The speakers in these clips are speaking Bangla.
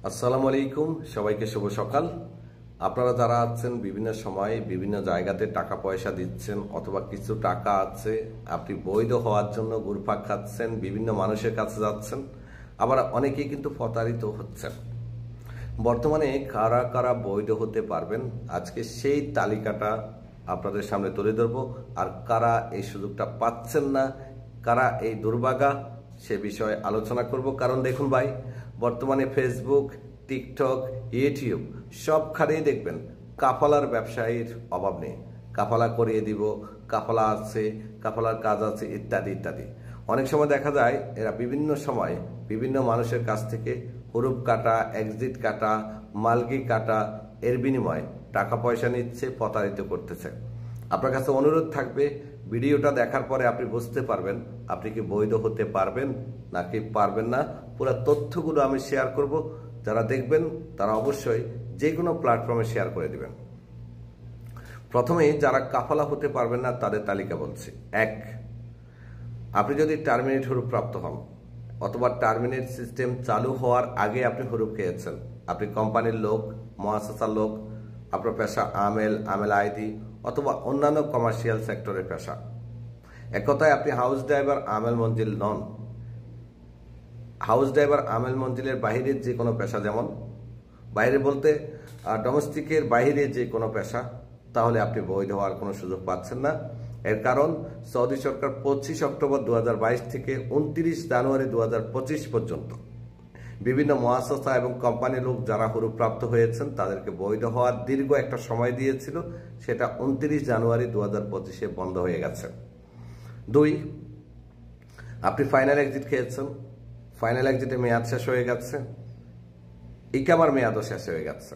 আসসালামু আলাইকুম, সবাইকে শুভ সকাল। আপনারা যারা আছেন বিভিন্ন সময়ে বিভিন্ন জায়গাতে টাকা পয়সা দিচ্ছেন অথবা কিছু টাকা আছে আপনি বৈধ হওয়ার জন্য ঘুরপাক খাচ্ছেন, বিভিন্ন মানুষের কাছে যাচ্ছেন, আবার অনেকেই কিন্তু প্রতারিত হচ্ছেন। বর্তমানে কারা কারা বৈধ হতে পারবেন আজকে সেই তালিকাটা আপনাদের সামনে তুলে ধরব। আর কারা এই সুযোগটা পাচ্ছেন না, কারা এই দুর্ভাগা, সে বিষয়ে আলোচনা করব। কারণ দেখুন ভাই, বর্তমানে ফেসবুক, টিকটক, ইউটিউব সবখানেই দেখবেন কাফালার ব্যবসায়ীর অভাব নেই। কাফালা করিয়ে দিব, কাফালা আছে, কাফালার কাজ আছে, ইত্যাদি ইত্যাদি। অনেক সময় দেখা যায় এরা বিভিন্ন সময় বিভিন্ন মানুষের কাছ থেকে হুরুপ কাটা, এক্সিট কাটা, মালগি কাটা, এর বিনিময়ে টাকা পয়সা নিচ্ছে, প্রতারিত করতেছে। আপনার কাছে অনুরোধ থাকবে, ভিডিওটা দেখার পরে আপনি বুঝতে পারবেন আপনি কি বৈধ হতে পারবেন নাকি পারবেন না। পুরো তথ্যগুলো আমি শেয়ার করব। যারা দেখবেন তারা অবশ্যই যে কোনো প্ল্যাটফর্মে শেয়ার করে দিবেন। প্রথমে যারা কাফালা হতে পারবেন না তাদের তালিকা বলছি। 1, আপনি যদি টার্মিনেট হুরুপ প্রাপ্ত হন অথবা টার্মিনেট সিস্টেম চালু হওয়ার আগে আপনি হুরুপ খেয়েছেন, আপনি কোম্পানির লোক, মুআসাসার লোক, আপনার পেশা আমেল আইডি অথবা অন্যান্য কমার্শিয়াল সেক্টরের পেশা। এক কথায় আপনি হাউস ড্রাইভার, আমেল মঞ্জিল নন। হাউস ড্রাইভার, আমেল মঞ্জিলের বাহিরের যে কোনো পেশা, যেমন বাইরে বলতে ডোমেস্টিকের বাইরে যে কোনো পেশা, তাহলে আপনি বৈধ হওয়ার কোনো সুযোগ পাচ্ছেন না। এর কারণ সৌদি সরকার 25 অক্টোবর 2022 থেকে 29 জানুয়ারি 2025 পর্যন্ত বিভিন্ন মুআসাসা এবং কোম্পানির লোক যারা হুরুপ প্রাপ্ত হয়েছেন তাদেরকে বৈধ হওয়ার দীর্ঘ একটা সময় দিয়েছিল, সেটা 29 জানুয়ারি 2025-এ বন্ধ হয়ে গেছে। 2, আপনি ফাইনাল এক্সিট খেয়েছেন, ফাইনাল এক্সিটে মেয়াদ শেষ হয়ে গেছে, ইকামার মেয়াদও শেষ হয়ে গেছে।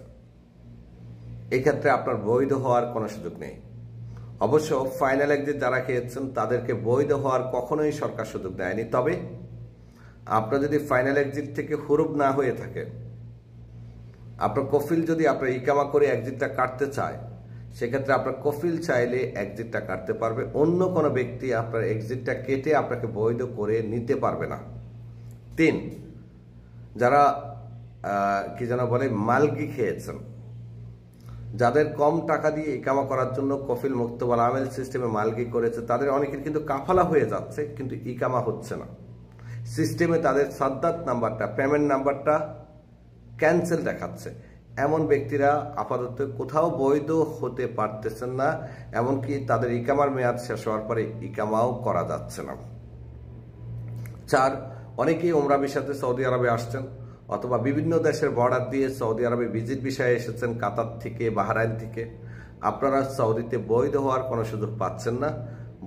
এক্ষেত্রে আপনার বৈধ হওয়ার কোনো সুযোগ নেই। অবশ্য ফাইনাল এক্সিট যারা খেয়েছেন তাদেরকে বৈধ হওয়ার কখনোই সরকার সুযোগ দেয়নি। তবে আপনার যদি ফাইনাল এক্সিট থেকে হুরুপ না হয়ে থাকে, আপনার কফিল যদি আপনার ইকামা করে এক্সিটটা কাটতে চায়, সেক্ষেত্রে আপনার কফিল চাইলে এক্সিটটা কাটতে পারবে। অন্য কোনো ব্যক্তি আপনার এক্সিটটা কেটে আপনাকে বৈধ করে নিতে পারবে না। 3, যারা কি যেন বলে মালগি খেয়েছেন, যাদের কম টাকা দিয়ে ইকামা করার জন্য কফিল মুক্তবাল আমেল সিস্টেমে মালগি করেছে, তাদের অনেকের কিন্তু কাফালা হয়ে যাচ্ছে কিন্তু ইকামা হচ্ছে না। সিস্টেমে তাদের সাদ্দাত নাম্বারটা, পেমেন্ট নাম্বারটা ক্যান্সেল দেখাচ্ছে। এমন ব্যক্তিরা আপাতত কোথাও বৈধ হতে পারতেছেন না, এমনকি তাদের ইকামার মেয়াদ শেষ হওয়ার পরে ইকামাও করা যাচ্ছে না। 4, অনেকেই উমরা ভিসাতে সৌদি আরবে আসছেন অথবা বিভিন্ন দেশের বর্ডার দিয়ে সৌদি আরবে ভিজিট ভিসায় এসেছেন, কাতার থেকে, বাহরাইন থেকে। আপনারা সৌদিতে বৈধ হওয়ার কোনো সুযোগ পাচ্ছেন না।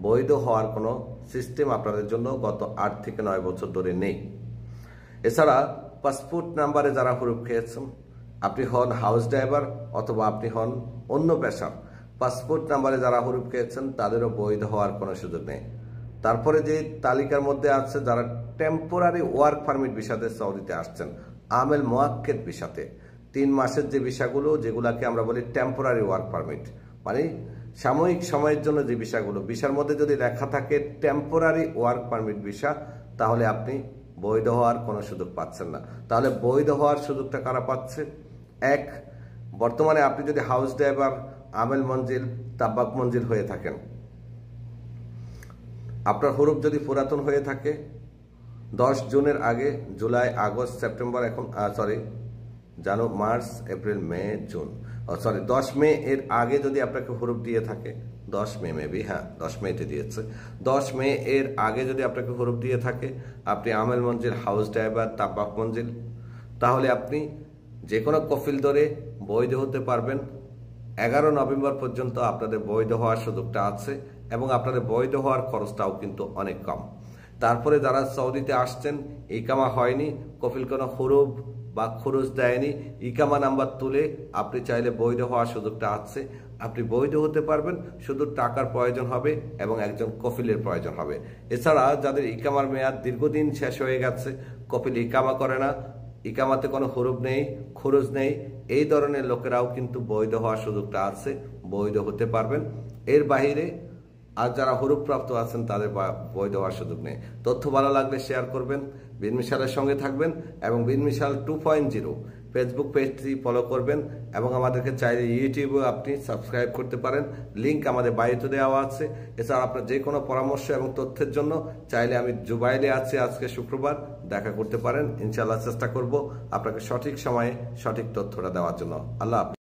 বৈধ হওয়ার কোনো সিস্টেম আপনাদের জন্য গত 8 থেকে 9 বছর ধরে নেই। এছাড়া পাসপোর্ট নাম্বারে যারা হুরুপ খেয়েছেন, আপনি হন হাউস ড্রাইভার অথবা আপনি হন অন্য পেশার, পাসপোর্ট নাম্বারে যারা হুরুপ খেয়েছেন তাদেরও বৈধ হওয়ার কোনো সুযোগ নেই। তারপরে যে তালিকার মধ্যে আছে যারা টেম্পোরারি ওয়ার্ক পারমিট ভিসাতে সৌদিতে আসছেন, আমেল মুআক্কেদ ভিসাতে 3 মাসের যে ভিসাগুলো, যেগুলাকে আমরা বলি টেম্পোরারি ওয়ার্ক পারমিট, মানে সাময়িক সময়ের জন্য যে ভিসাগুলো, ভিসার মধ্যে যদি লেখা থাকে টেম্পোরারি ওয়ার্ক পারমিট ভিসা, তাহলে আপনি বৈধ হওয়ার কোনো সুযোগ পাচ্ছেন না। তাহলে বৈধ হওয়ার সুযোগটা কারা পাচ্ছে? 1, বর্তমানে আপনি যদি হাউস ড্রাইভার, আমেল মঞ্জিল, তাব্বাক মঞ্জিল হয়ে থাকেন, আপনার হুরুপ যদি পুরাতন হয়ে থাকে 10 জুনের আগে, জুলাই, আগস্ট, সেপ্টেম্বর, এখন মার্চ, এপ্রিল, মে, জুন, 10 মে এর আগে যদি আপনাকে হুরুপ দিয়ে থাকে, 10 মে মেবি, হ্যাঁ 10 মেতে দিয়েছে, 10 মে এর আগে যদি আপনাকে হুরুপ দিয়ে থাকে, আপনি আমেল মঞ্জিল, হাউস ড্রাইভার, তাব্বাক মঞ্জিল, তাহলে আপনি যে কোনো কফিল ধরে বৈধ হতে পারবেন। 11 নভেম্বর পর্যন্ত আপনাদের বৈধ হওয়ার সুযোগটা আছে এবং আপনাদের বৈধ হওয়ার খরচটাও কিন্তু অনেক কম। তারপরে যারা সৌদিতে আসছেন, ইকামা হয়নি, কফিল কোনো হুরুপ বা খরচ দেয়নি, ইকামা নাম্বার তুলে আপনি চাইলে বৈধ হওয়ার সুযোগটা আছে। আপনি বৈধ হতে পারবেন, শুধু টাকার প্রয়োজন হবে এবং একজন কফিলের প্রয়োজন হবে। এছাড়া যাদের ইকামার মেয়াদ দীর্ঘদিন শেষ হয়ে গেছে, কফিল ইকামা করে না, ইকামাতে কোনো হুরুপ নেই, খরচ নেই, এই ধরনের লোকেরাও কিন্তু বৈধ হওয়ার সুযোগটা আছে, বৈধ হতে পারবেন। এর বাহিরে আর যারা হুরুপ প্রাপ্ত আছেন তাদের বৈধ হওয়ার সুযোগ নেই। তথ্য ভালো লাগলে শেয়ার করবেন, বিন মিশালের সঙ্গে থাকবেন এবং বিন মিশাল 2.0 ফেসবুক পেজটি ফলো করবেন এবং আমাদেরকে চাইলে ইউটিউবে আপনি সাবস্ক্রাইব করতে পারেন, লিঙ্ক আমাদের বায়োতে দেওয়া আছে। এছাড়া আপনার যে কোনো পরামর্শ এবং তথ্যের জন্য চাইলে আমি জুবাইলে আছি, আজকে শুক্রবার, দেখা করতে পারেন। ইনশাআল্লাহ চেষ্টা করব আপনাকে সঠিক সময়ে সঠিক তথ্যটা দেওয়ার জন্য। আল্লাহ হাফেজ।